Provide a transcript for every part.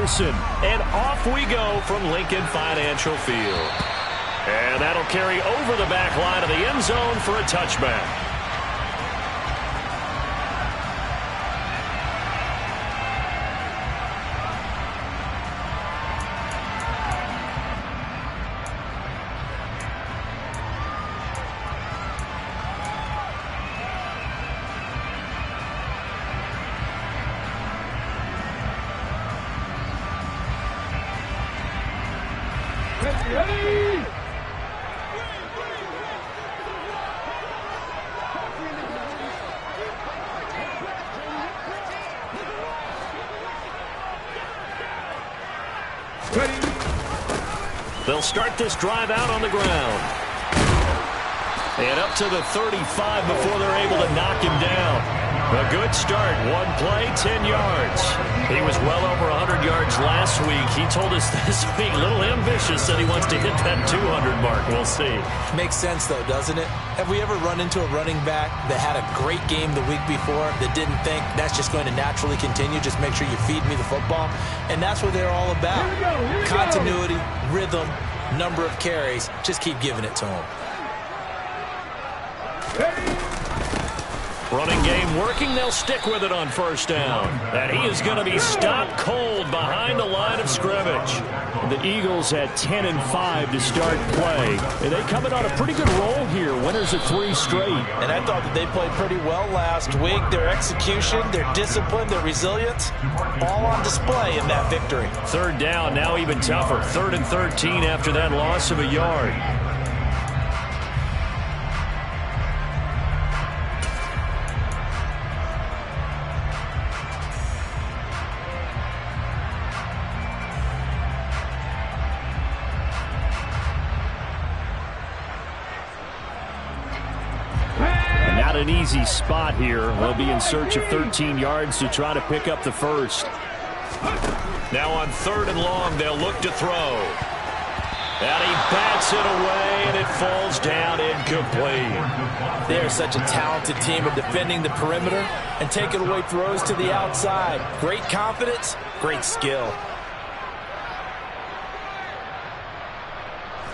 Anderson. And off we go from Lincoln Financial Field. And that'll carry over the back line of the end zone for a touchback. They'll start this drive out on the ground. And up to the 35 before they're able to knock him down. A good start. One play, 10 yards. He was well over 100 yards last week. He told us this week, a little ambitious, said he wants to hit that 200 mark. We'll see. Makes sense, though, doesn't it? Have we ever run into a running back that had a great game the week before that didn't think that's just going to naturally continue? Just make sure you feed me the football. And that's what they're all about. Continuity, rhythm, number of carries. Just keep giving it to them. Running game working. They'll stick with it on first down. And he is going to be stopped cold behind the line of scrimmage. The Eagles at 10-5 to start play. And they come in on a pretty good roll here. Winners of 3 straight. And I thought that they played pretty well last week. Their execution, their discipline, their resilience, all on display in that victory. Third down, now even tougher. 3rd and 13 after that loss of a yard. An easy spot here. They'll be in search of 13 yards to try to pick up the first. Now on 3rd and long, they'll look to throw. And he bats it away, and it falls down incomplete. They're such a talented team at defending the perimeter and taking away throws to the outside. Great confidence, great skill.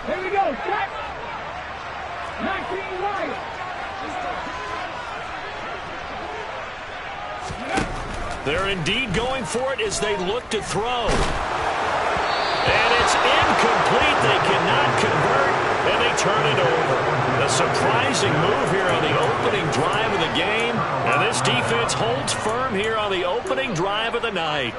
Here we go, set. 19 right. They're indeed going for it as they look to throw. And it's incomplete. They cannot convert, and they turn it over. A surprising move here on the opening drive of the game. And this defense holds firm here on the opening drive of the night.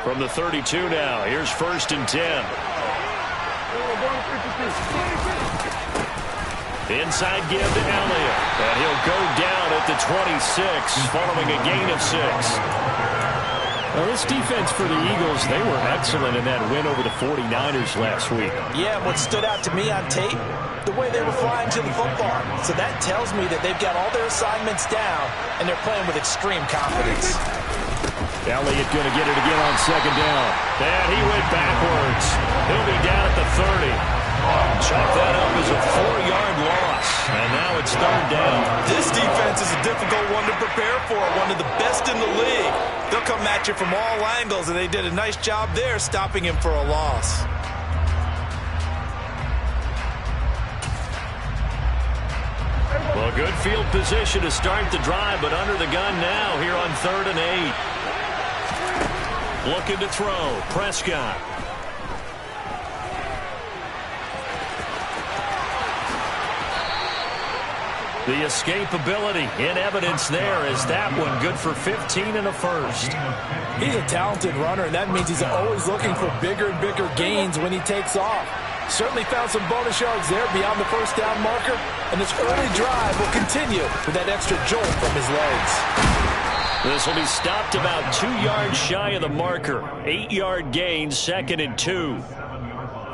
From the 32 now, here's 1st and 10. Inside give to Elliott, and he'll go down at the 26, following a gain of 6. Well, this defense for the Eagles, they were excellent in that win over the 49ers last week. Yeah, what stood out to me on tape, the way they were flying to the football. So that tells me that they've got all their assignments down, and they're playing with extreme confidence. Elliott going to get it again on 2nd down. And he went backwards. He'll be down at the 30. Chalk that up as a 4-yard loss. And now it's 3rd down. This defense is a difficult one to prepare for. One of the best in the league. They'll come at you from all angles, and they did a nice job there stopping him for a loss. Well, good field position to start the drive, but under the gun now here on 3rd and 8. Looking to throw. Prescott. The escapability in evidence there as that one good for 15 and a first. He's a talented runner, and that means he's always looking for bigger and bigger gains when he takes off. Certainly found some bonus yards there beyond the 1st down marker, and this early drive will continue with that extra jolt from his legs. This will be stopped about 2 yards shy of the marker. 8-yard gain, 2nd and 2.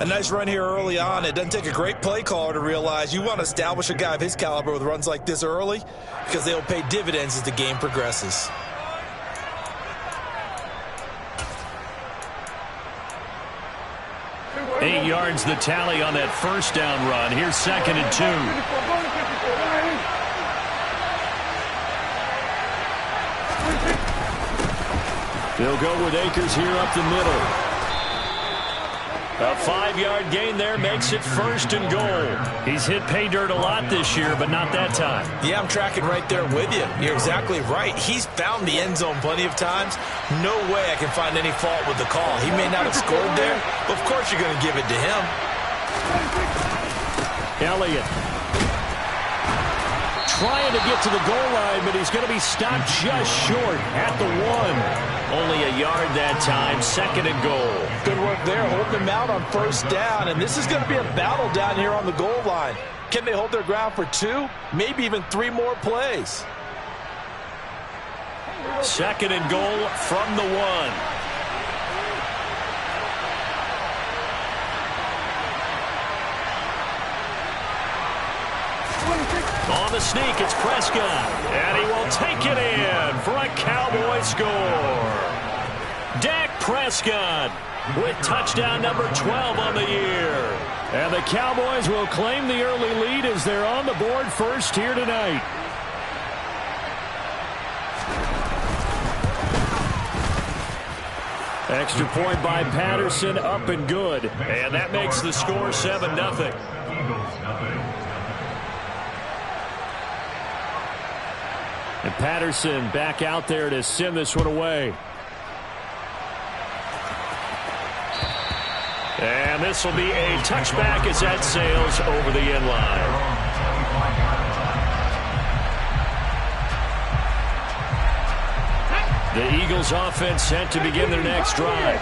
A nice run here early on. It doesn't take a great play caller to realize you want to establish a guy of his caliber with runs like this early because they'll pay dividends as the game progresses. 8 yards the tally on that first down run. Here's 2nd and 2. They'll go with Akers here up the middle. A 5-yard gain there makes it 1st and goal. He's hit pay dirt a lot this year, but not that time. Yeah, I'm tracking right there with you. You're exactly right. He's found the end zone plenty of times. No way I can find any fault with the call. He may not have scored there, but of course you're going to give it to him. Elliott trying to get to the goal line, but he's going to be stopped just short at the 1. Only a yard that time, 2nd and goal. Good work there, holding them out on 1st down, and this is going to be a battle down here on the goal line. Can they hold their ground for 2, maybe even 3 more plays? 2nd and goal from the 1. On the sneak, it's Prescott. And he will take it in for a Cowboy score. Dak Prescott with touchdown number 12 on the year. And the Cowboys will claim the early lead as they're on the board first here tonight. Extra point by Patterson, up and good. And that makes the score 7-0. And Patterson back out there to send this one away. And this will be a touchback as that sails over the end line. The Eagles offense set to begin their next drive.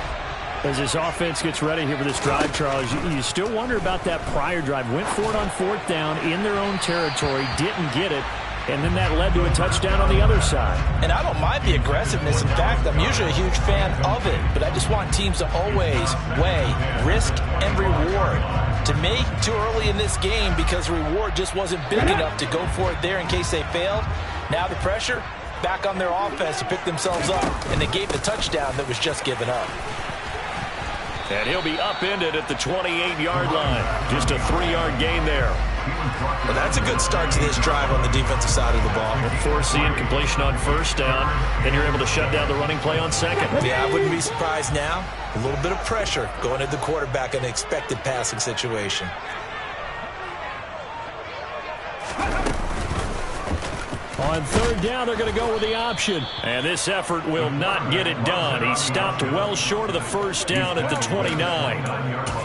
As this offense gets ready here for this drive, Charles, you still wonder about that prior drive. Went for it on 4th down in their own territory, didn't get it. And then that led to a touchdown on the other side. And I don't mind the aggressiveness. In fact, I'm usually a huge fan of it. But I just want teams to always weigh risk and reward. To me, too early in this game because the reward just wasn't big enough to go for it there in case they failed. Now the pressure back on their offense to pick themselves up. And they gave the touchdown that was just given up. And he'll be upended at the 28-yard line. Just a 3-yard gain there. Well, that's a good start to this drive on the defensive side of the ball. Force the incompletion on 1st down, then you're able to shut down the running play on 2nd. Yeah, I wouldn't be surprised now. A little bit of pressure going at the quarterback in an expected passing situation. On 3rd down, they're going to go with the option. And this effort will not get it done. He stopped well short of the 1st down at the 29.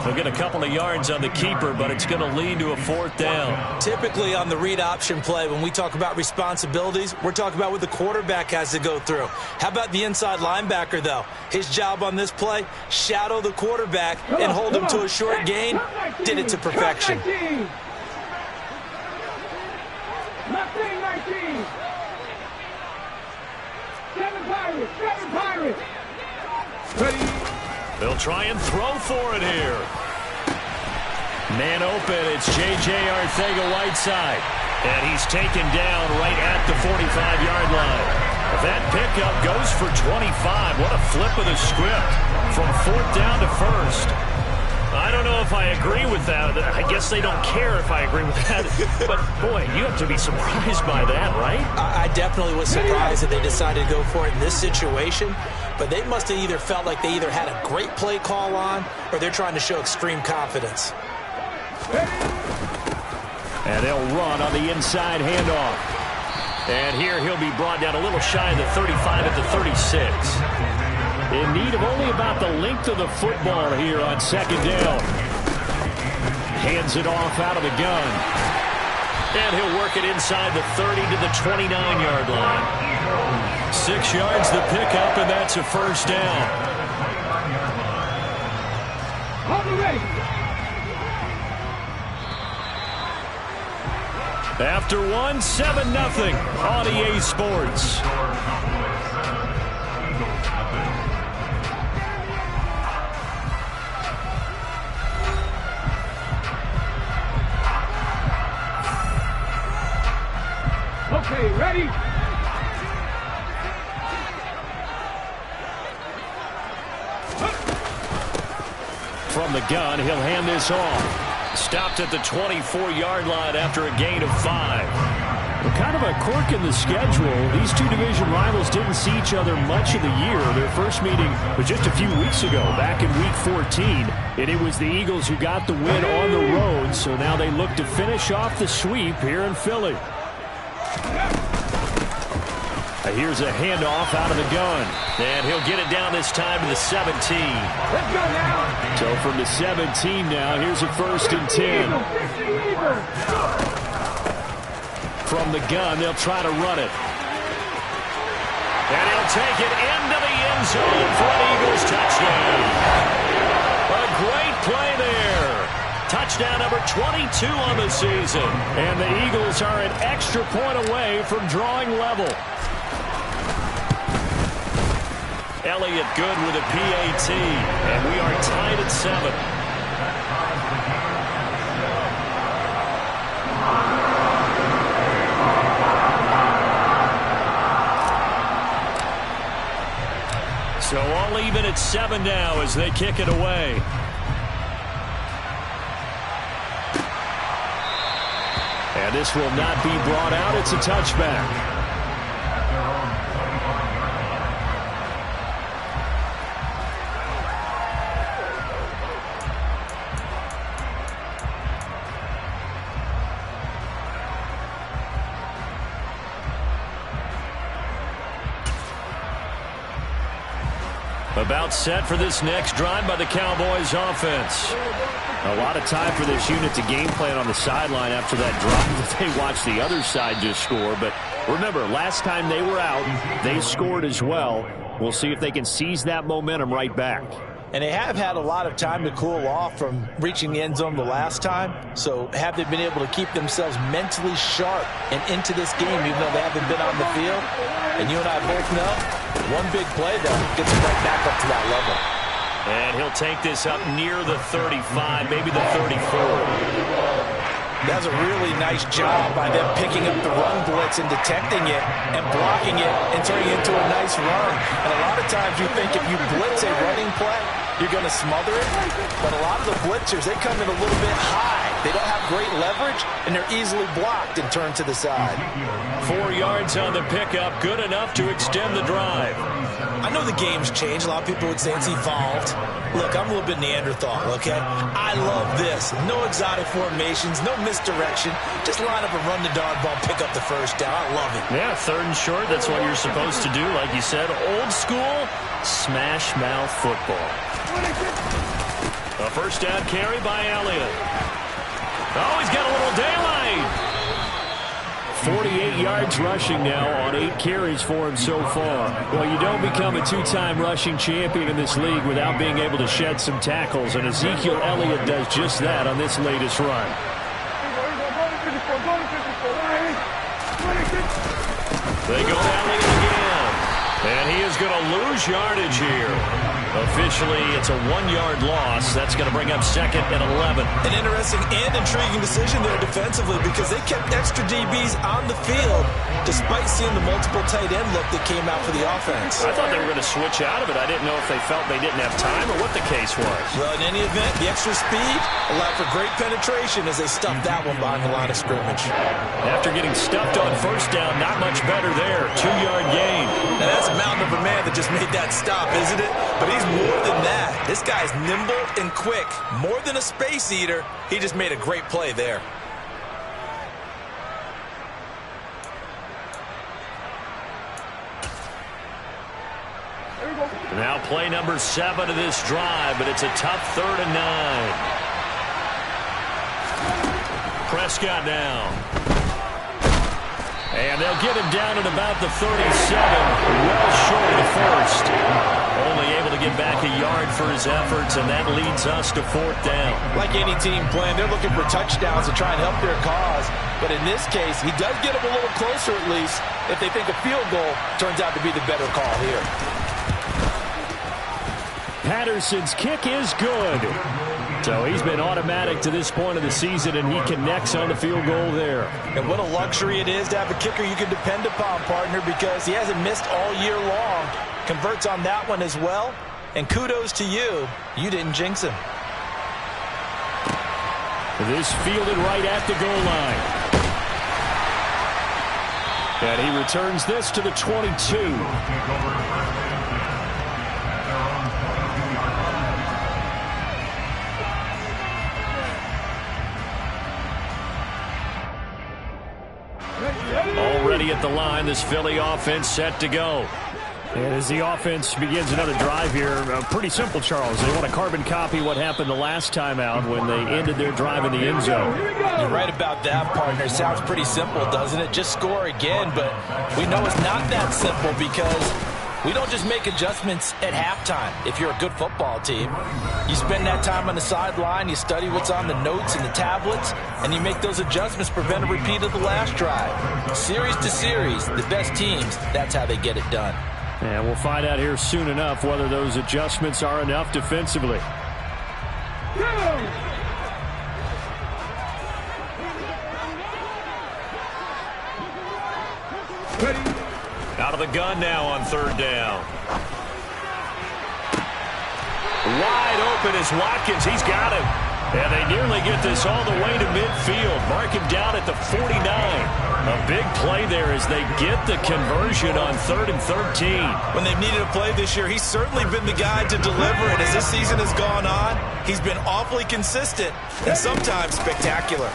They'll get a couple of yards on the keeper, but it's going to lead to a 4th down. Typically on the read option play, when we talk about responsibilities, we're talking about what the quarterback has to go through. How about the inside linebacker, though? His job on this play, shadow the quarterback and hold him to a short gain. Did it to perfection. 19. 7 Pirates. Ready. They'll try and throw for it here. Man open, it's J.J. Arcega-Whiteside. And he's taken down right at the 45-yard line. That pickup goes for 25. What a flip of the script from 4th down to 1st. I don't know if I agree with that. I guess they don't care if I agree with that. But, boy, you have to be surprised by that, right? I definitely was surprised that they decided to go for it in this situation. But they must have either felt like they either had a great play call on or they're trying to show extreme confidence. And they'll run on the inside handoff. And here he'll be brought down a little shy of the 35 at the 36. In need of only about the length of the football here on 2nd down. Hands it off out of the gun. And he'll work it inside the 30 to the 29-yard line. 6 yards the pickup, and that's a 1st down. After 1, 7-0 on EA Sports. Okay, ready? From from the gun. He'll hand this off. Stopped at the 24-yard line after a gain of 5. Well, kind of a quirk in the schedule. These two division rivals didn't see each other much of the year. Their first meeting was just a few weeks ago, back in Week 14. And it was the Eagles who got the win on the road, so now they look to finish off the sweep here in Philly. Here's a handoff out of the gun. And he'll get it down this time to the 17. Let's go now. So from the 17 now, here's a 1st and 10. From the gun, they'll try to run it. And he'll take it into the end zone for an Eagles touchdown. A great play there. Touchdown number 22 on the season. And the Eagles are an extra point away from drawing level. Elliott good with a PAT. And we are tied at 7. So all even at 7 now as they kick it away. And this will not be brought out. It's a touchback. About set for this next drive by the Cowboys offense. A lot of time for this unit to game plan on the sideline after that drive that they watched the other side just score. But remember, last time they were out, they scored as well. We'll see if they can seize that momentum right back. And they have had a lot of time to cool off from reaching the end zone the last time. So have they been able to keep themselves mentally sharp and into this game even though they haven't been on the field? And you and I both know one big play, though, gets them right back up to that level. And he'll take this up near the 35, maybe the 34. That's a really nice job by them picking up the run blitz and detecting it and blocking it and turning it into a nice run. And a lot of times you think if you blitz a running play, you're going to smother it. But a lot of the blitzers, they come in a little bit high. They don't have great leverage, and they're easily blocked and turned to the side. 4 yards on the pickup, good enough to extend the drive. I know the game's changed. A lot of people would say it's evolved. Look, I'm a little bit Neanderthal, okay? I love this. No exotic formations, no misdirection. Just line up and run the darn ball, pick up the first down. I love it. Yeah, 3rd and short, that's what you're supposed to do. Like you said, old school, smash mouth football. A 1st down carry by Elliott. Oh, he's got a little daylight. 48 yards rushing now on 8 carries for him so far. Well, you don't become a 2-time rushing champion in this league without being able to shed some tackles, and Ezekiel Elliott does just that on this latest run. They go Elliott again, and he is going to lose yardage here. Officially, it's a 1-yard loss. That's going to bring up 2nd and 11. An interesting and intriguing decision there defensively because they kept extra DBs on the field despite seeing the multiple tight end look that came out for the offense. I thought they were going to switch out of it. I didn't know if they felt they didn't have time or what the case was. Well, in any event, the extra speed allowed for great penetration as they stuffed that one behind the line of scrimmage. After getting stuffed on 1st down, not much better there. 2-yard gain. Now, that's a mountain of a man that just made that stop, isn't it? But he's more than that. This guy's nimble and quick. More than a space eater. He just made a great play there. Now play number 7 of this drive, but it's a tough 3rd and 9. Prescott now. And they'll get him down at about the 37, well short of the 1st. Only able to get back a yard for his efforts, and that leads us to 4th down. Like any team playing, they're looking for touchdowns to try and help their cause. But in this case, he does get them a little closer at least if they think a field goal turns out to be the better call here. Patterson's kick is good. So he's been automatic to this point of the season, and he connects on the field goal there. And what a luxury it is to have a kicker you can depend upon, partner, because he hasn't missed all year long. Converts on that one as well. And kudos to you. You didn't jinx him. This fielded right at the goal line. And he returns this to the 22. Already at the line, this Philly offense set to go. And as the offense begins another drive here, pretty simple, Charles. They want to carbon copy what happened the last time out when they ended their drive in the end zone. You're right about that, partner. Sounds pretty simple, doesn't it? Just score again, but we know it's not that simple because we don't just make adjustments at halftime. If you're a good football team, you spend that time on the sideline, you study what's on the notes and the tablets, and you make those adjustments, prevent a repeat of the last drive. Series to series, the best teams, that's how they get it done. And we'll find out here soon enough whether those adjustments are enough defensively. Out of the gun now on third down. Wide open is Watkins. He's got him. And they nearly get this all the way to midfield. Mark him down at the 49. A big play there as they get the conversion on 3rd and 13. When they've needed a play this year, he's certainly been the guy to deliver it. As this season has gone on, he's been awfully consistent and sometimes spectacular.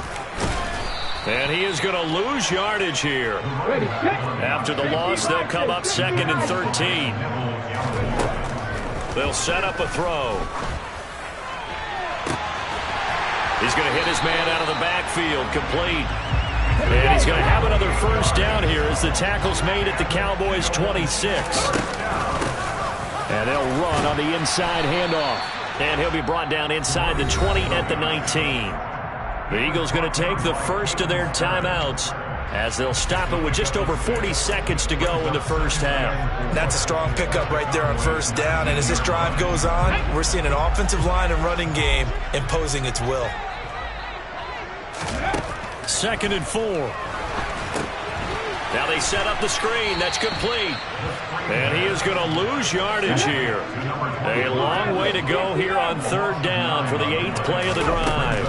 And he is going to lose yardage here. After the loss, they'll come up 2nd and 13. They'll set up a throw. He's going to hit his man out of the backfield, complete. And he's going to have another first down here as the tackle's made at the Cowboys' 26. And they'll run on the inside handoff. And he'll be brought down inside the 20 at the 19. The Eagles going to take the first of their timeouts as they'll stop it with just over 40 seconds to go in the first half. That's a strong pickup right there on first down. And as this drive goes on, we're seeing an offensive line and running game imposing its will. 2nd and 4. Now they set up the screen. That's complete. And he is going to lose yardage here. A long way to go here on 3rd down for the 8th play of the drive.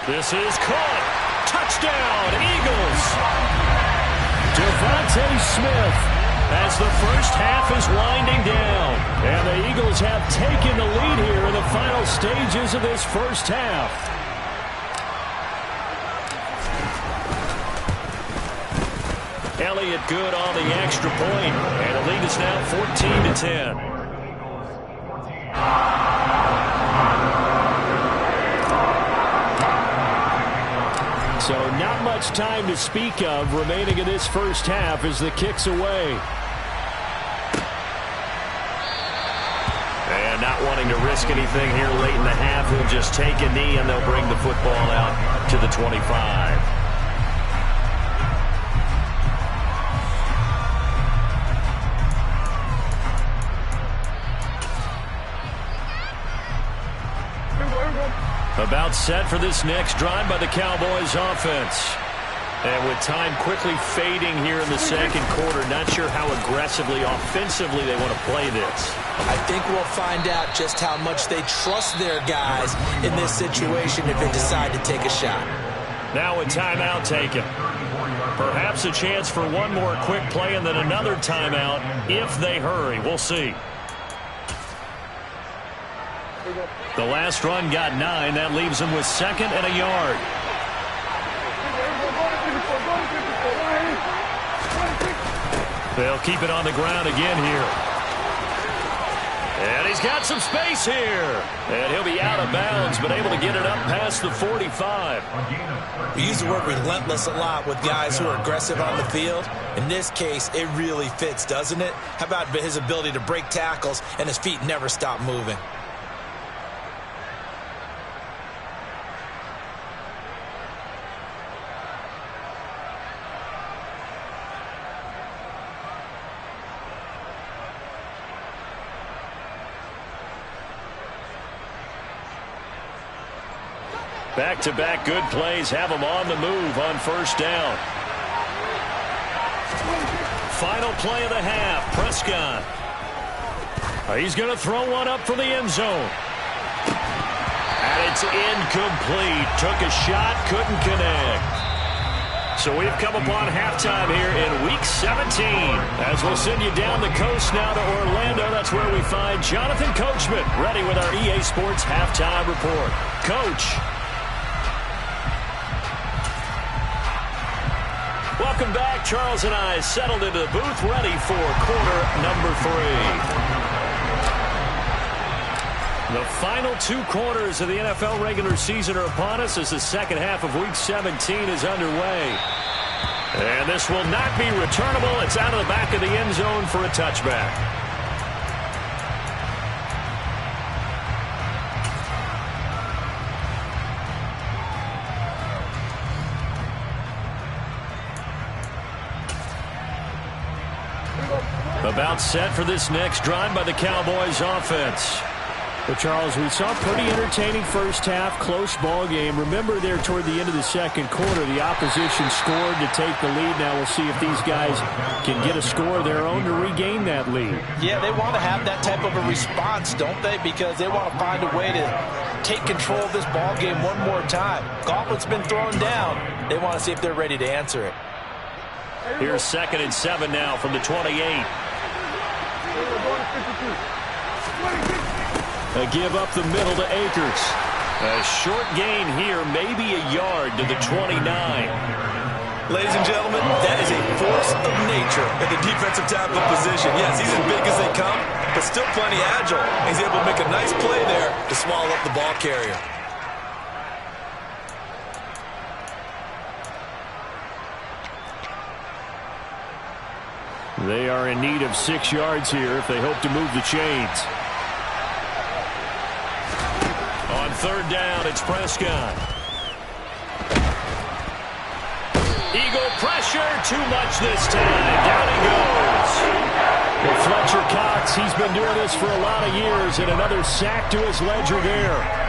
This is caught. Touchdown, Eagles. Devontae Smith as the first half is winding down. And the Eagles have taken the lead here in the final stages of this first half. Elliott good on the extra point. And the lead is now 14-10. So not much time to speak of remaining in this first half as the kick's away. And not wanting to risk anything here late in the half, he'll just take a knee and they'll bring the football out to the 25. About set for this next drive by the Cowboys offense. And with time quickly fading here in the second quarter, not sure how aggressively, offensively they want to play this. I think we'll find out just how much they trust their guys in this situation if they decide to take a shot. Now a timeout taken. Perhaps a chance for one more quick play and then another timeout if they hurry. We'll see. The last run got 9. That leaves them with 2nd and a yard. They'll keep it on the ground again here. And he's got some space here. And he'll be out of bounds, but able to get it up past the 45. We use the word relentless a lot with guys who are aggressive on the field. In this case, it really fits, doesn't it? How about his ability to break tackles and his feet never stop moving? Back-to-back good plays have them on the move on first down. Final play of the half, Prescott. He's going to throw one up from the end zone. It's incomplete. Took a shot, couldn't connect. So we've come upon halftime here in Week 17. As we'll send you down the coast now to Orlando, that's where we find Jonathan Coachman ready with our EA Sports Halftime Report. Coach. Welcome back. Charles and I settled into the booth ready for quarter number 3. The final 2 quarters of the NFL regular season are upon us as the second half of Week 17 is underway. And this will not be returnable. It's out of the back of the end zone for a touchback. About set for this next drive by the Cowboys offense. But, Charles, we saw a pretty entertaining first half, close ball game. Remember there toward the end of the second quarter, the opposition scored to take the lead. Now we'll see if these guys can get a score of their own to regain that lead. Yeah, they want to have that type of a response, don't they? Because they want to find a way to take control of this ball game one more time. Gauntlet's been thrown down. They want to see if they're ready to answer it. Here's 2nd and 7 now from the 28. A give up the middle to Akers. A short gain here, maybe a yard to the 29. Ladies and gentlemen, that is a force of nature at the defensive tackle position. Yes, he's as big as they come, but still plenty agile. He's able to make a nice play there to swallow up the ball carrier. They are in need of 6 yards here if they hope to move the chains. On 3rd down, it's Prescott. Eagle pressure, too much this time. Down he goes. Well, Fletcher Cox, he's been doing this for a lot of years, and another sack to his ledger there.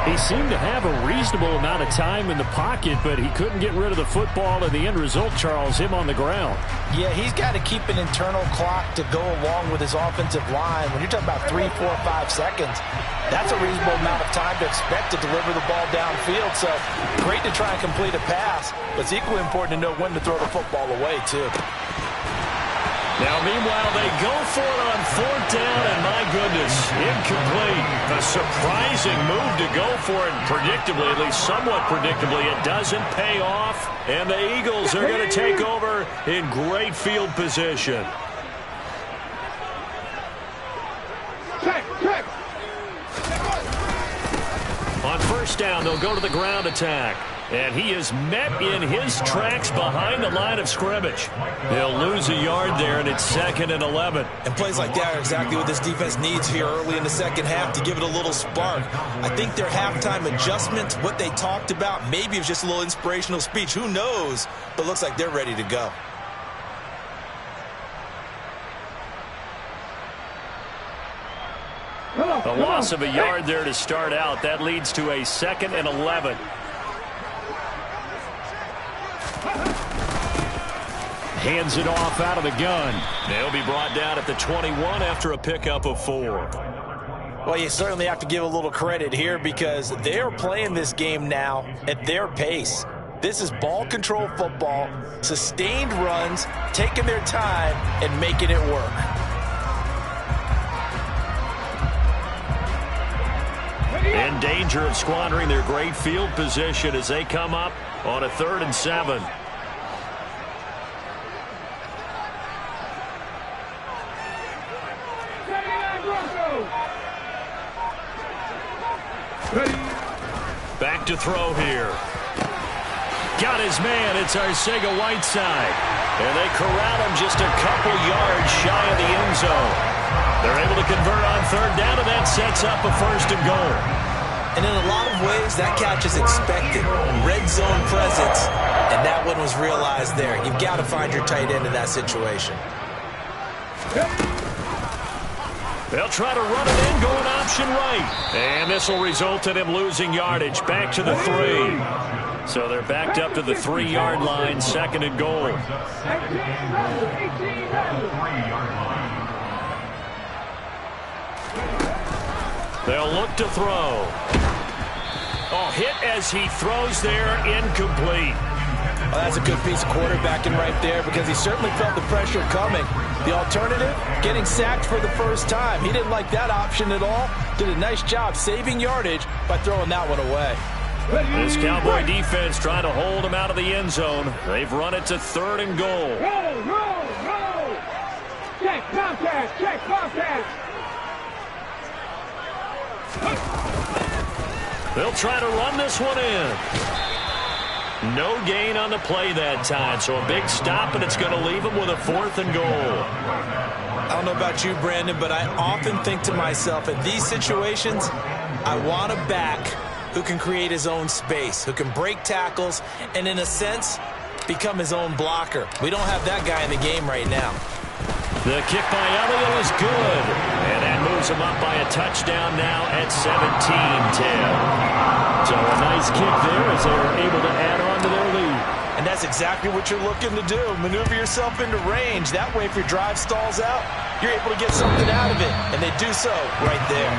He seemed to have a reasonable amount of time in the pocket, but he couldn't get rid of the football, and the end result, Charles, him on the ground. Yeah, he's got to keep an internal clock to go along with his offensive line. When you're talking about 3, 4, 5 seconds, that's a reasonable amount of time to expect to deliver the ball downfield. So great to try and complete a pass, but it's equally important to know when to throw the football away, too. Now, meanwhile, they go for it on 4th down, and my goodness, incomplete. A surprising move to go for it, and predictably, at least somewhat predictably, it doesn't pay off, and the Eagles are going to take over in great field position. On 1st down, they'll go to the ground attack. And he is met in his tracks behind the line of scrimmage. They'll lose a yard there, and it's 2nd and 11. And plays like that are exactly what this defense needs here early in the second half to give it a little spark. I think their halftime adjustment, what they talked about, maybe it was just a little inspirational speech. Who knows? But looks like they're ready to go. A loss of a yard there to start out. That leads to a 2nd and 11. Hands it off out of the gun. They'll be brought down at the 21 after a pickup of 4. Well, you certainly have to give a little credit here because they're playing this game now at their pace. This is ball control football, sustained runs, taking their time, and making it work. In danger of squandering their great field position as they come up on a 3rd and 7. Back to throw here. Got his man. It's Arcega-Whiteside. And they corral him just a couple yards shy of the end zone. They're able to convert on 3rd down, and that sets up a 1st and goal. And in a lot of ways, that catch is expected. Red zone presence, and that one was realized there. You've got to find your tight end in that situation. They'll try to run it in, going option right. And this will result in him losing yardage back to the 3. So they're backed up to the 3-yard line, 2nd and goal. They'll look to throw. Oh, hit as he throws there, incomplete. Well, that's a good piece of quarterbacking right there because he certainly felt the pressure coming. The alternative, getting sacked for the first time. He didn't like that option at all. Did a nice job saving yardage by throwing that one away. This Cowboy defense trying to hold him out of the end zone. They've run it to 3rd and goal. Roll. Check contact. They'll try to run this one in. No gain on the play that time, so a big stop, and it's going to leave him with a 4th and goal. I don't know about you, Brandon, but I often think to myself, in these situations, I want a back who can create his own space, who can break tackles, and in a sense, become his own blocker. We don't have that guy in the game right now. The kick by Elliott is good, and that moves him up by a touchdown now at 17-10. So a nice kick there as they were able to add on to their lead. And that's exactly what you're looking to do. Maneuver yourself into range. That way, if your drive stalls out, you're able to get something out of it. And they do so right there.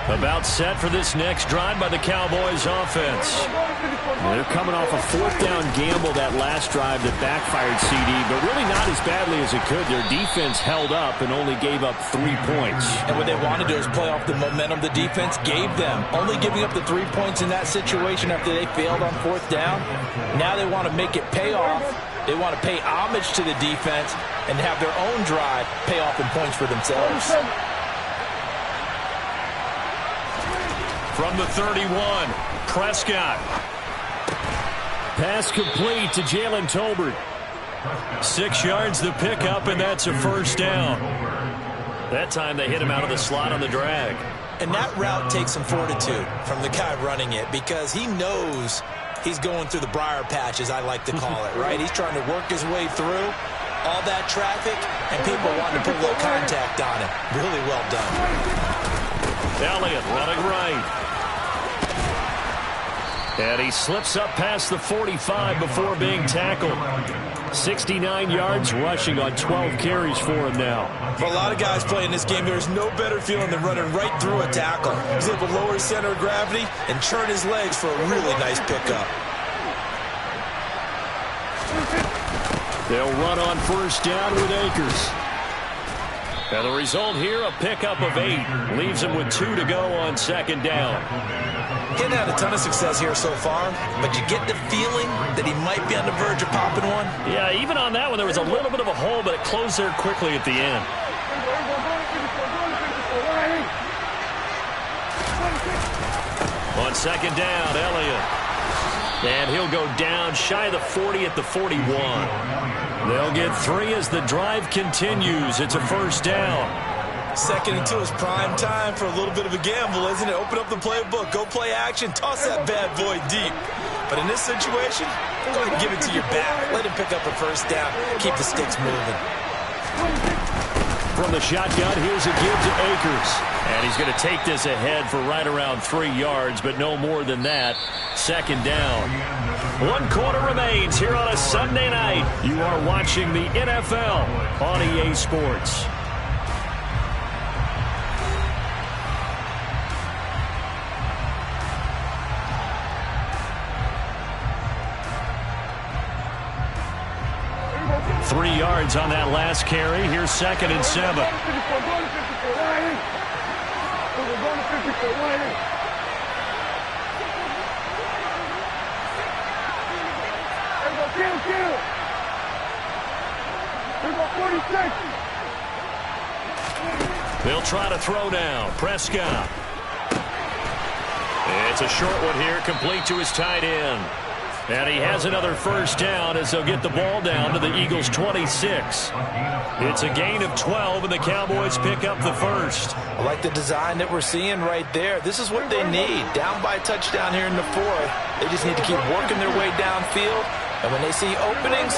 About set for this next drive by the Cowboys offense. They're coming off a 4th down gamble that last drive that backfired CD, but really not as badly as it could. Their defense held up and only gave up 3 points. And what they want to do is play off the momentum the defense gave them. Only giving up the 3 points in that situation after they failed on 4th down. Now they want to make it pay off. They want to pay homage to the defense and have their own drive pay off in points for themselves. From the 31, Prescott. Pass complete to Jalen Tolbert. 6 yards the pickup, and that's a 1st down. That time they hit him out of the slot on the drag. And that route takes some fortitude from the guy running it because he knows he's going through the briar patch, as I like to call it, right? He's trying to work his way through all that traffic, and people wanting to put a little contact on it. Really well done. Elliott running right. And he slips up past the 45 before being tackled. 69 yards rushing on 12 carries for him now. For a lot of guys playing this game, there's no better feeling than running right through a tackle. He's able to lower his center of gravity and churn his legs for a really nice pickup. They'll run on 1st down with Akers. And the result here, a pickup of 8. Leaves him with 2 to go on 2nd down. He hadn't had a ton of success here so far, but you get the feeling that he might be on the verge of popping one. Yeah, even on that one, there was a little bit of a hole, but it closed there quickly at the end. On 2nd down, Elliott. And he'll go down shy of the 40 at the 41. They'll get 3 as the drive continues. It's a 1st down. 2nd and 2 is prime time for a little bit of a gamble, isn't it? Open up the playbook, go play action, toss that bad boy deep. But in this situation, go ahead and give it to your back. Let him pick up a 1st down, keep the sticks moving. From the shotgun, here's a give to Akers. And he's going to take this ahead for right around 3 yards, but no more than that. 2nd down. 1 quarter remains here on a Sunday night. You are watching the NFL on EA Sports. Three yards on that last carry. Here's 2nd and 7. They'll try to throw now. Prescott. It's a short one here, complete to his tight end. And he has another 1st down as they'll get the ball down to the Eagles' 26. It's a gain of 12, and the Cowboys pick up the 1st. I like the design that we're seeing right there. This is what they need. Down by a touchdown here in the 4th. They just need to keep working their way downfield. And when they see openings,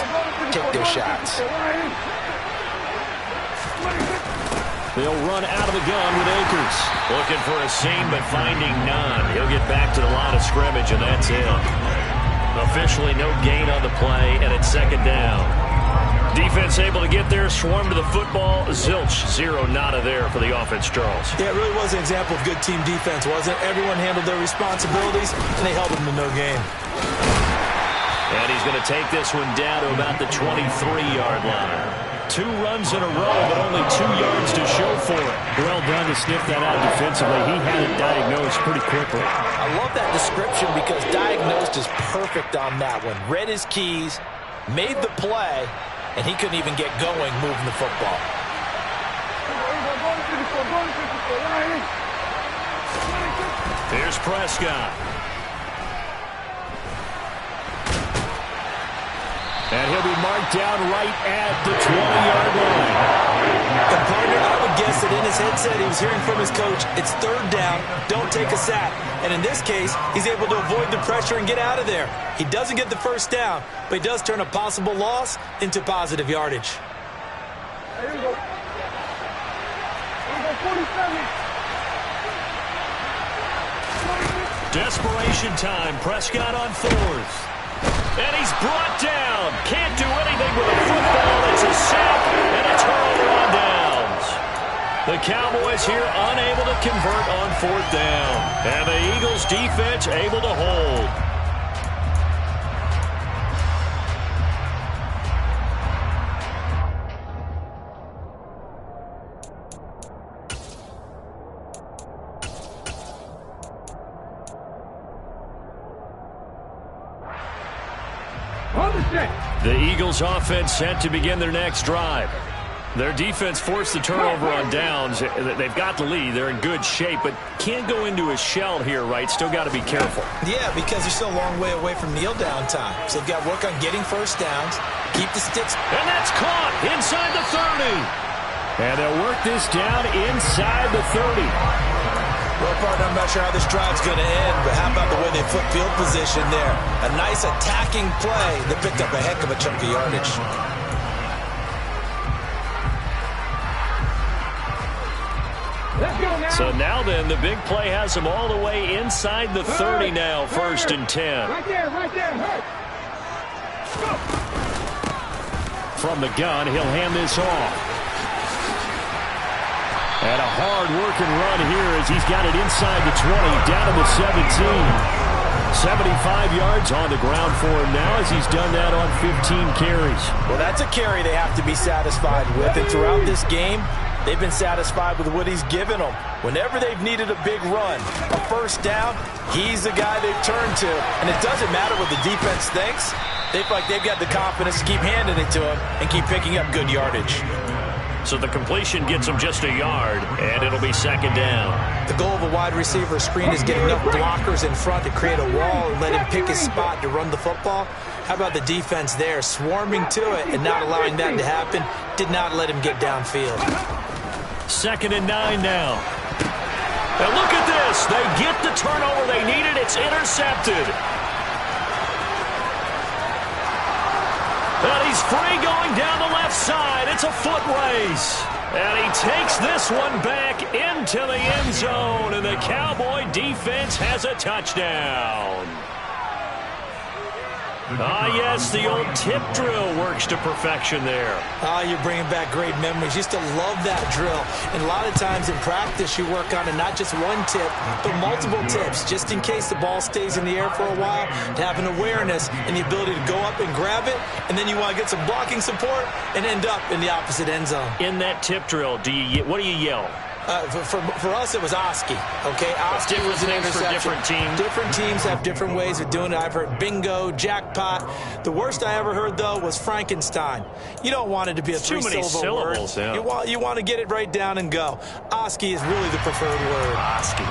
take their shots. They'll run out of the gun with Akers. Looking for a seam, but finding none. He'll get back to the line of scrimmage, and that's it. Officially no gain on the play, and it's second down. Defense able to get there, swarm to the football. Zilch, zero nada there for the offense, Charles. Yeah, it really was an example of good team defense, wasn't it? Everyone handled their responsibilities, and they held them to no gain. And he's going to take this one down to about the 23-yard line. 2 runs in a row, but only 2 yards to show for it. Well done to sniff that out defensively. He had it diagnosed pretty quickly. I love that description because diagnosed is perfect on that one. Read his keys, made the play, and he couldn't even get going moving the football. Here's Prescott. And he'll be marked down right at the 20-yard line. And partner, I would guess that in his headset he was hearing from his coach, it's third down, don't take a sack. And in this case, he's able to avoid the pressure and get out of there. He doesn't get the first down, but he does turn a possible loss into positive yardage. Here we go. Here we go, 47. Desperation time. Prescott on 4th. And he's brought down. Can't do anything with a football. It's a sack and a turnover on downs. The Cowboys here unable to convert on 4th down. And the Eagles defense able to hold. The Eagles offense set to begin their next drive. Their defense forced the turnover on downs. They've got the lead. They're in good shape, but can't go into a shell here, right? Still got to be careful. Yeah, because they're still a long way away from kneel down time. So they've got to work on getting first downs, keep the sticks. And that's caught inside the 30. And they'll work this down inside the 30. Well, partner, I'm not sure how this drive's going to end, but how about the way they flip field position there? A nice attacking play that picked up a heck of a chunk of yardage. Let's go now. So now then, the big play has them all the way inside the 30 now, 1st and 10. Right there, hurt. Go. From the gun, he'll hand this off. And a hard-working run here as he's got it inside the 20, down to the 17. 75 yards on the ground for him now as he's done that on 15 carries. Well, that's a carry they have to be satisfied with. And throughout this game, they've been satisfied with what he's given them. Whenever they've needed a big run, a first down, he's the guy they've turned to. And it doesn't matter what the defense thinks. They feel like they've got the confidence to keep handing it to him and keep picking up good yardage. So the completion gets him just a yard, and it'll be second down. The goal of a wide receiver screen is get enough blockers in front to create a wall and let him pick his spot to run the football. How about the defense there, swarming to it and not allowing that to happen? Did not let him get downfield. 2nd and 9 now. And look at this. They get the turnover they needed. It's intercepted. And he's free going down the left side. It's a foot race. And he takes this one back into the end zone. And the Cowboy defense has a touchdown. Ah, yes, the old tip drill works to perfection there. Ah, you're bringing back great memories. Used to love that drill. And a lot of times in practice, you work on it, not just one tip, but multiple tips, just in case the ball stays in the air for a while, to have an awareness and the ability to go up and grab it, and then you want to get some blocking support and end up in the opposite end zone. In that tip drill, what do you yell? For us, it was Oski. Okay, Oski was an interception. For different teams. Different teams have different ways of doing it. I've heard bingo, jackpot. The worst I ever heard, though, was Frankenstein. You don't want it to be a three-syllable word. Yeah. You want to get it right down and go. Oski is really the preferred word. Oski.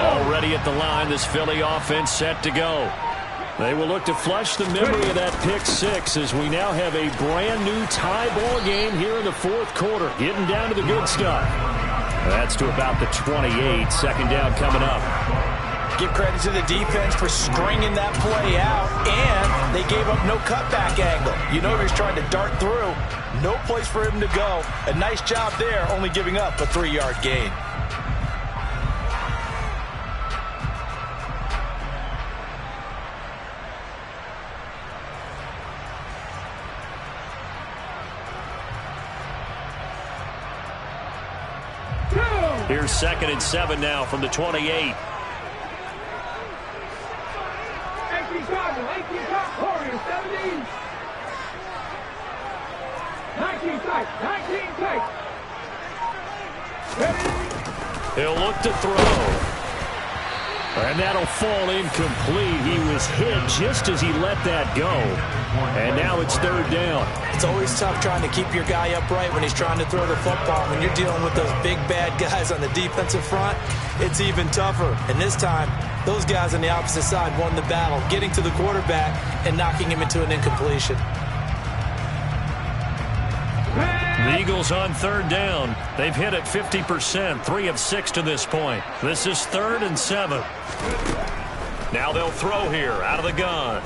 Already at the line, this Philly offense set to go. They will look to flush the memory of that pick six as we now have a brand-new tie ball game here in the fourth quarter. Getting down to the good stuff. That's to about the 28. Second down coming up. Give credit to the defense for stringing that play out, and they gave up no cutback angle. You know he was trying to dart through. No place for him to go. A nice job there, only giving up a 3-yard gain. Here's 2nd and 7 now from the 28. 18 top, Warriors, 17. 19 tight, 19 tight. He'll look to throw. And that'll fall incomplete. He was hit just as he let that go. And now it's 3rd down. It's always tough trying to keep your guy upright when he's trying to throw the football. When you're dealing with those big, bad guys on the defensive front, it's even tougher. And this time, those guys on the opposite side won the battle, getting to the quarterback and knocking him into an incompletion. The Eagles on 3rd down. They've hit it 50%, 3 of 6 to this point. This is 3rd and 7. Now they'll throw here out of the gun.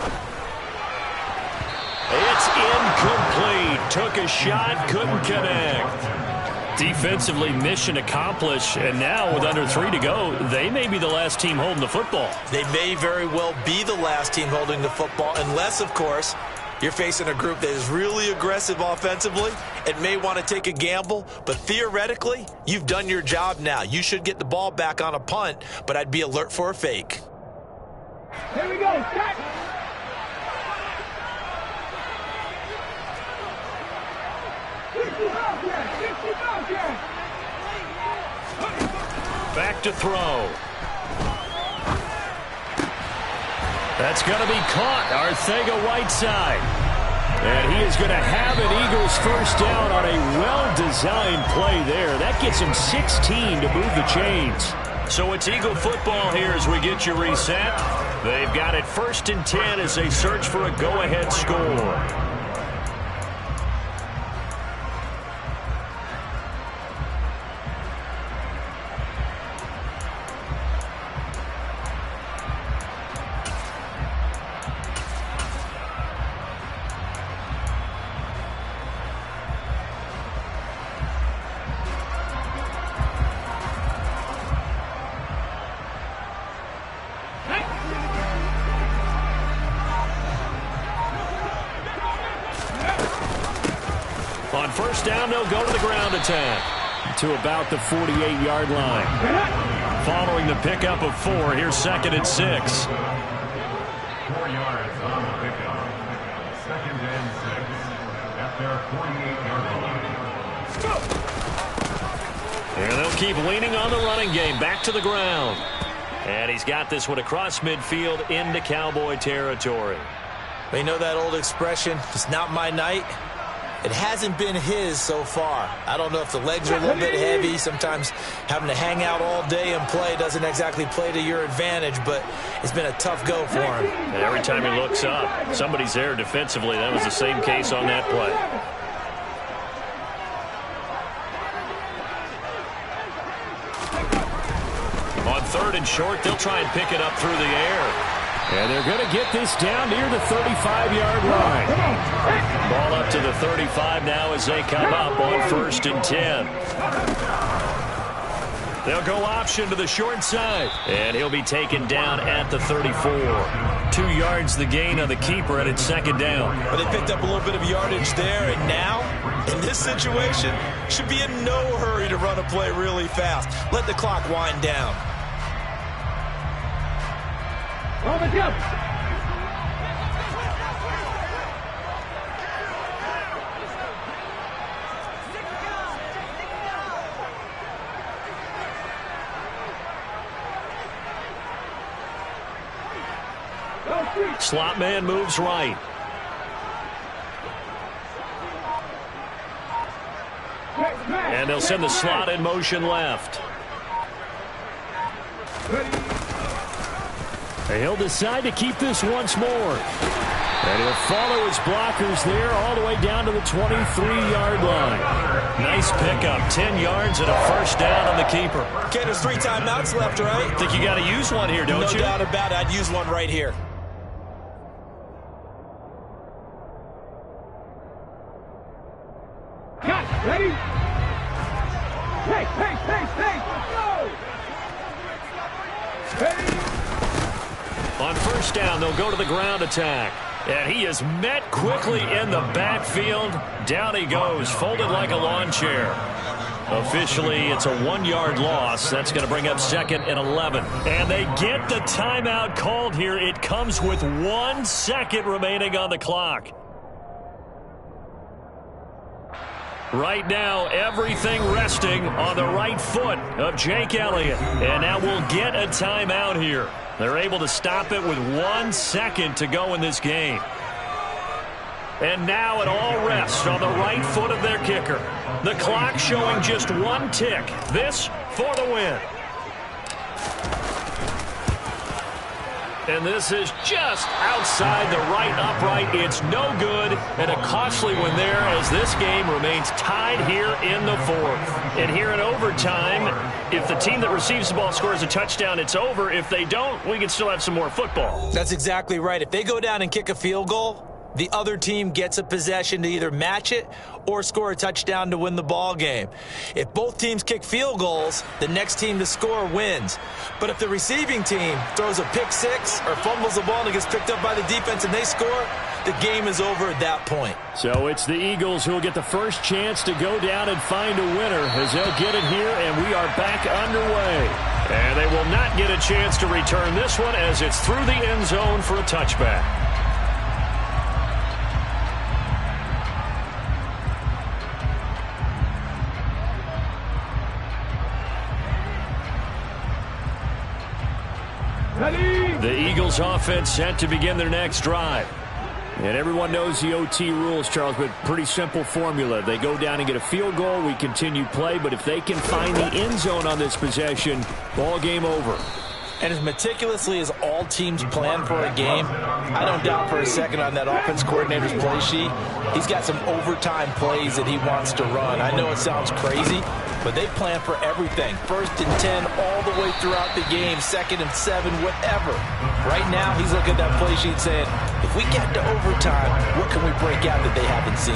It's incomplete. Took a shot, couldn't connect. Defensively, mission accomplished, and now with under 3 to go, they may be the last team holding the football. They may very well be the last team holding the football, unless, of course, you're facing a group that is really aggressive offensively and may want to take a gamble, but theoretically, you've done your job now. You should get the ball back on a punt, but I'd be alert for a fake. Here we go, set. Back to throw. That's going to be caught. Arcega-Whiteside. And he is going to have an Eagles first down on a well-designed play there. That gets him 16 to move the chains. So it's Eagle football here as we get you reset. They've got it 1st and 10 as they search for a go-ahead score. On 1st down, they'll go to the ground attack to about the 48-yard line. Following the pickup of 4, here's 2nd and 6. 4 yards on the pickup. 2nd and 6 at their 48-yard line. And they'll keep leaning on the running game. Back to the ground. And he's got this one across midfield into Cowboy territory. They know that old expression, it's not my night. It hasn't been his so far. I don't know if the legs are a little bit heavy. Sometimes having to hang out all day and play doesn't exactly play to your advantage, but it's been a tough go for him. And every time he looks up, somebody's there defensively. That was the same case on that play. On 3rd and short, they'll try and pick it up through the air. And they're going to get this down near the 35-yard line. Ball up to the 35 now as they come up on 1st and 10. They'll go option to the short side. And he'll be taken down at the 34. 2 yards the gain on the keeper, and it's 2nd down. But they picked up a little bit of yardage there, and now, in this situation, should be in no hurry to run a play really fast. Let the clock wind down. On the jump. Slot man moves right. And they'll send the slot in motion left. He'll decide to keep this once more. And he'll follow his blockers there all the way down to the 23-yard line. Nice pickup, 10 yards and a first down on the keeper. Okay, there's 3 timeouts left, right? Think you got to use one here, don't you? No doubt about it. I'd use one right here. Cut. Ready? Hey, hey, hey, hey. Go. Ready? On first down, they'll go to the ground attack. And he is met quickly in the backfield. Down he goes, folded like a lawn chair. Officially, it's a 1-yard loss. That's going to bring up 2nd and 11. And they get the timeout called here. It comes with 1 second remaining on the clock. Right now, everything resting on the right foot of Jake Elliott. And now we'll get a timeout here. They're able to stop it with 1 second to go in this game. And now it all rests on the right foot of their kicker. The clock showing just 1 tick. This for the win. And this is just outside the right upright. It's no good, and a costly one there as this game remains tied here in the 4th. And here in overtime, if the team that receives the ball scores a touchdown, it's over. If they don't, we can still have some more football. That's exactly right. If they go down and kick a field goal, the other team gets a possession to either match it or score a touchdown to win the ball game. If both teams kick field goals, the next team to score wins. But if the receiving team throws a pick six or fumbles the ball and it gets picked up by the defense and they score, the game is over at that point. So it's the Eagles who will get the first chance to go down and find a winner as they'll get it here, and we are back underway. And they will not get a chance to return this one as it's through the end zone for a touchback. The Eagles offense set to begin their next drive. And everyone knows the OT rules, Charles, but pretty simple formula. They go down and get a field goal, we continue play, but if they can find the end zone on this possession, ball game over. And as meticulously as all teams plan for a game, I don't doubt for a second on that offense coordinator's play sheet, he's got some overtime plays that he wants to run. I know it sounds crazy, but they plan for everything. 1st and 10 all the way throughout the game, 2nd and 7, whatever. Right now, he's looking at that play sheet saying, if we get to overtime, what can we break out that they haven't seen?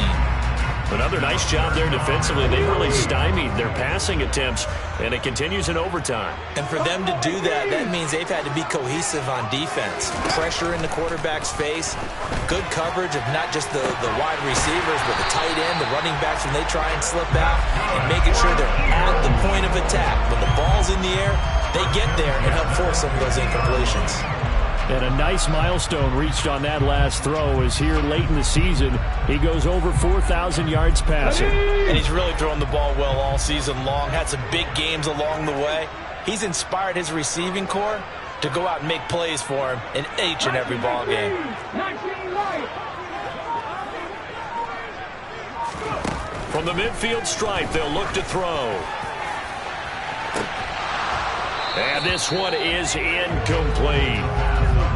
Another nice job there defensively. They really stymied their passing attempts, and it continues in overtime. And for them to do that, that means they've had to be cohesive on defense. Pressure in the quarterback's face, good coverage of not just the wide receivers, but the tight end, the running backs when they try and slip out, and making sure they're at the point of attack. When the ball's in the air, they get there and help force some of those incompletions. And a nice milestone reached on that last throw is here late in the season. He goes over 4,000 yards passing. And he's really thrown the ball well all season long. Had some big games along the way. He's inspired his receiving corps to go out and make plays for him in each and every ball game. From the midfield stripe, they'll look to throw. And this one is incomplete.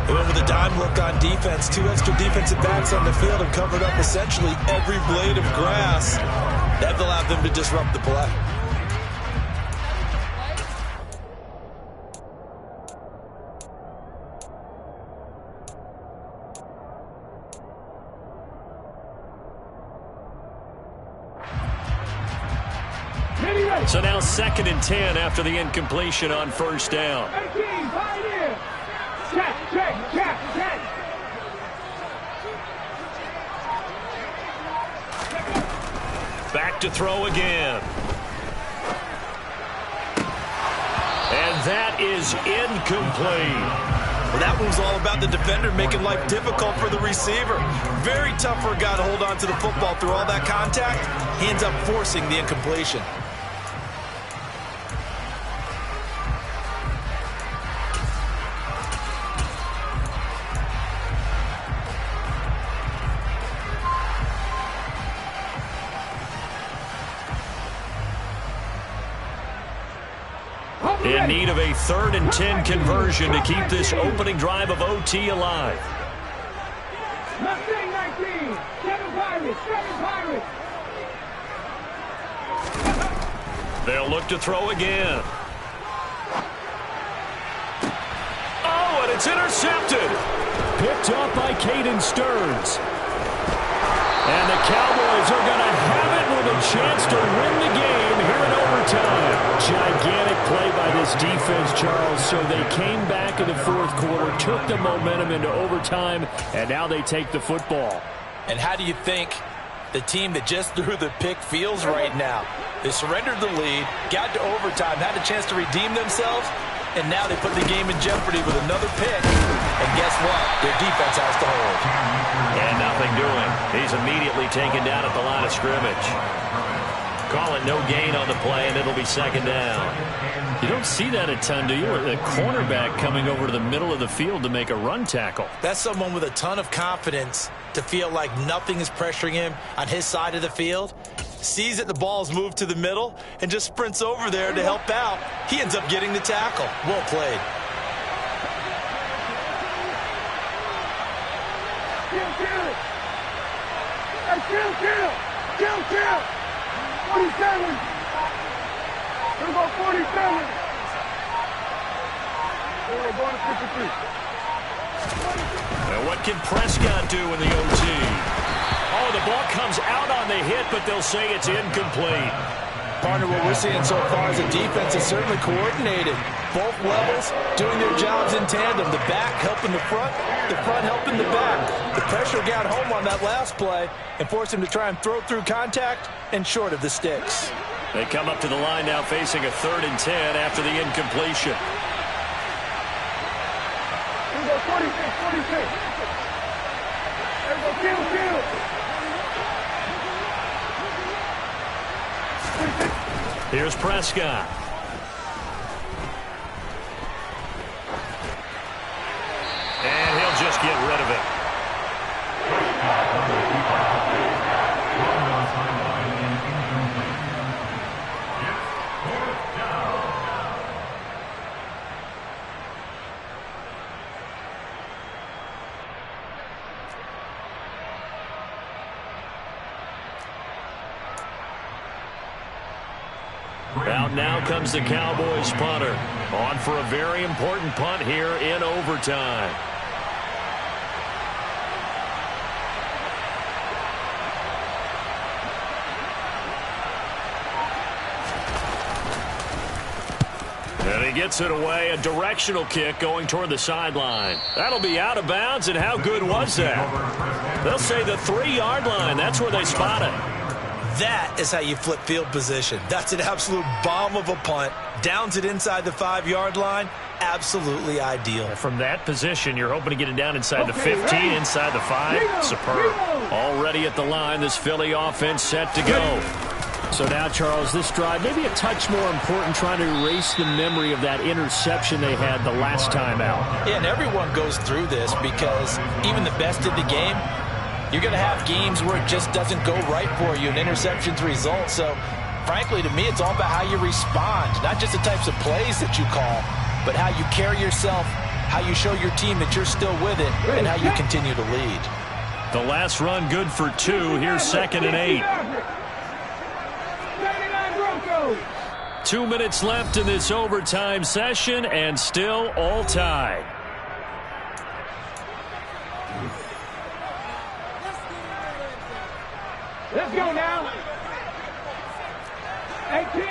With a dime look on defense, 2 extra defensive backs on the field have covered up essentially every blade of grass. That allowed them to disrupt the play. So now 2nd and 10 after the incompletion on first down. Back to throw again. And that is incomplete. Well, that one was all about the defender making life difficult for the receiver. Very tough for a guy to hold on to the football through all that contact. He ends up forcing the incompletion. In need of a 3rd and 10 conversion to keep this opening drive of OT alive. Mustang 19. 7 Pirates. 7 Pirates. They'll look to throw again. Oh, and it's intercepted. Picked up by Caden Stearns. And the Cowboys are going to have it with a chance to win the game here in overtime. Gigantic play by this defense, Charles. So they came back in the 4th quarter, took the momentum into overtime, and now they take the football. And how do you think the team that just threw the pick feels right now? They surrendered the lead, got to overtime, had a chance to redeem themselves, and now they put the game in jeopardy with another pick. And guess what? Their defense has to hold. And nothing doing. He's immediately taken down at the line of scrimmage. Call it no gain on the play, and it'll be 2nd down. You don't see that a ton, do you? A cornerback coming over to the middle of the field to make a run tackle. That's someone with a ton of confidence to feel like nothing is pressuring him on his side of the field. Sees that the ball's moved to the middle and just sprints over there to help out. He ends up getting the tackle. Well played. Kill. 47. We're going 47. We're going to 53. And what can Prescott do in the OT? Oh, the ball comes out on the hit, but they'll say it's incomplete. Partner, what we're seeing so far is the defense is certainly coordinated. Both levels doing their jobs in tandem. The back helping the front helping the back. The pressure got home on that last play and forced him to try and throw through contact and short of the sticks. They come up to the line now facing a 3rd and 10 after the incompletion. Here we go 46. There we go, kill. Here's Prescott. And he'll just get rid of it. Out now comes the Cowboys punter. On for a very important punt here in overtime. And he gets it away. A directional kick going toward the sideline. That'll be out of bounds, and how good was that? They'll say the 3-yard line. That's where they spot it. That is how you flip field position. That's an absolute bomb of a punt. Downs it inside the 5-yard line. Absolutely ideal. From that position, you're hoping to get it down inside the 15, inside the 5. Superb. Already at the line, this Philly offense set to go. So now, Charles, this drive maybe a touch more important, trying to erase the memory of that interception they had the last time out. Yeah, and everyone goes through this because even the best in the game, you're going to have games where it just doesn't go right for you, and interceptions result. So, frankly, to me, it's all about how you respond, not just the types of plays that you call, but how you carry yourself, how you show your team that you're still with it, and how you continue to lead. The last run good for 2. Here's 2nd and 8. 2 minutes left in this overtime session, and still all tied. Let's go now. 18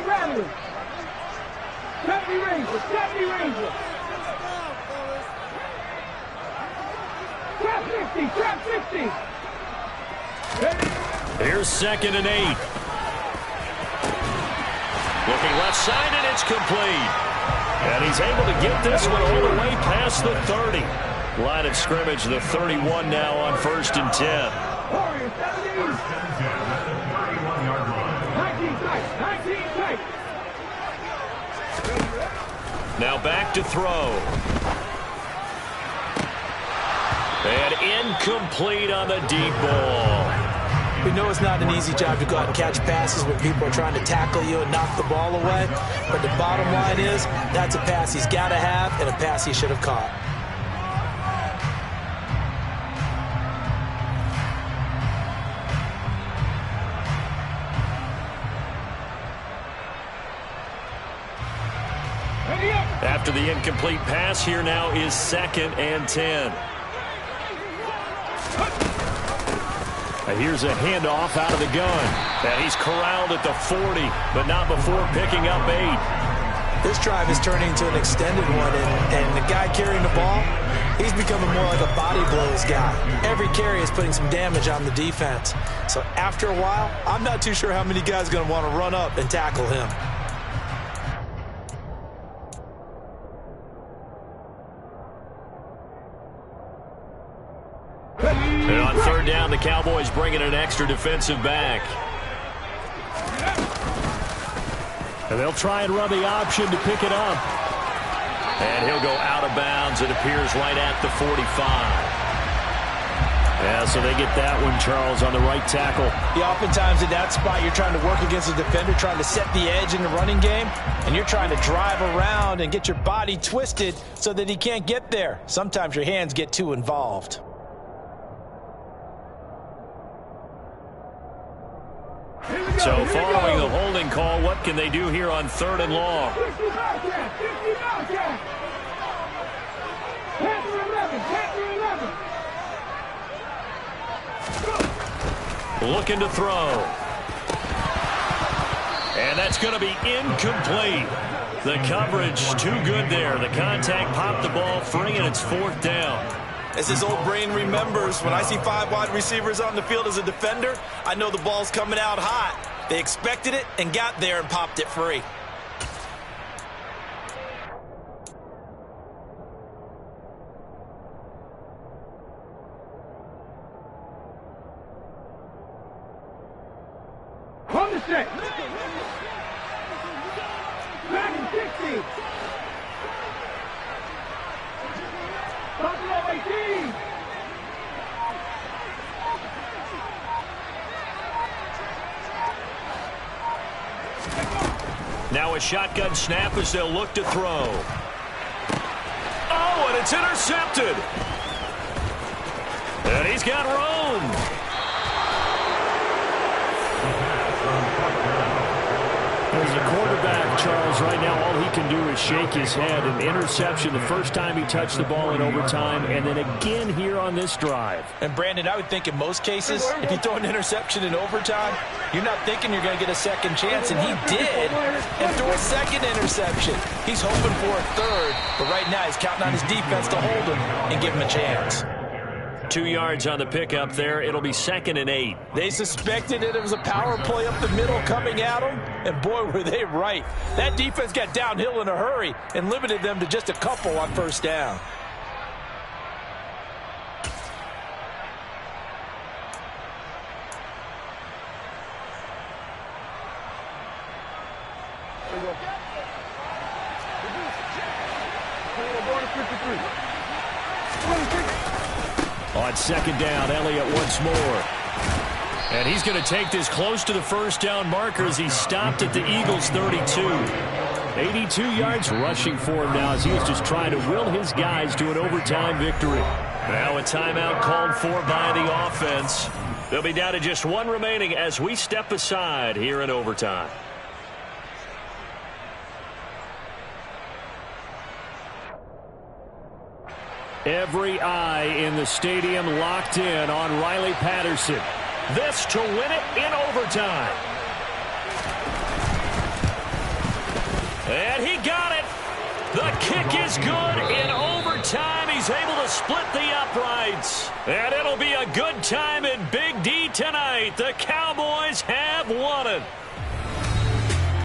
Rattlers. 70 Rangers. Trap 50. Here's 2nd and 8. Looking left side, and it's complete. And he's able to get this one all the way past the 30. Line of scrimmage, the 31 now on 1st and 10. Now back to throw. And incomplete on the deep ball. We know it's not an easy job to go out and catch passes when people are trying to tackle you and knock the ball away. But the bottom line is, that's a pass he's got to have and a pass he should have caught. After the incomplete pass, here now is 2nd and 10. Here's a handoff out of the gun. And he's corralled at the 40, but not before picking up 8. This drive is turning into an extended one, and the guy carrying the ball, he's becoming more like a body blows guy. Every carry is putting some damage on the defense. So after a while, I'm not too sure how many guys are going to want to run up and tackle him. And on 3rd down, the Cowboys bring in an extra defensive back. And they'll try and run the option to pick it up. And he'll go out of bounds. It appears right at the 45. Yeah, so they get that one, Charles, on the right tackle. Yeah, oftentimes in that spot, you're trying to work against a defender, trying to set the edge in the running game, and you're trying to drive around and get your body twisted so that he can't get there. Sometimes your hands get too involved. So following the holding call, what can they do here on 3rd and long? Looking to throw. And that's going to be incomplete. The coverage too good there. The contact popped the ball free, and it's 4th down. As his old brain remembers, when I see 5 wide receivers on the field as a defender, I know the ball's coming out hot. They expected it and got there and popped it free. On the set. Back in 60. Buffalo 18. Now a shotgun snap as they'll look to throw. Oh, and it's intercepted. And he's got room. As a quarterback, Charles, right now all he can do is shake his head. An interception the first time he touched the ball in overtime, and then again here on this drive. And, Brandon, I would think in most cases, if you throw an interception in overtime, you're not thinking you're going to get a second chance, and he did, and threw a second interception. He's hoping for a third, but right now he's counting on his defense to hold him and give him a chance. 2 yards on the pickup there. It'll be 2nd and 8. They suspected it was a power play up the middle coming at them, and boy, were they right. That defense got downhill in a hurry and limited them to just a couple on 1st down. On 2nd down, Elliott once more. And he's going to take this close to the 1st down marker as he stopped at the Eagles' 32. 82 yards rushing for him now as he is just trying to will his guys to an overtime victory. Now a timeout called for by the offense. They'll be down to just 1 remaining as we step aside here in overtime. Every eye in the stadium locked in on Riley Patterson. This to win it in overtime. And he got it. The kick is good in overtime. He's able to split the uprights. And it'll be a good time in Big D tonight. The Cowboys have won it.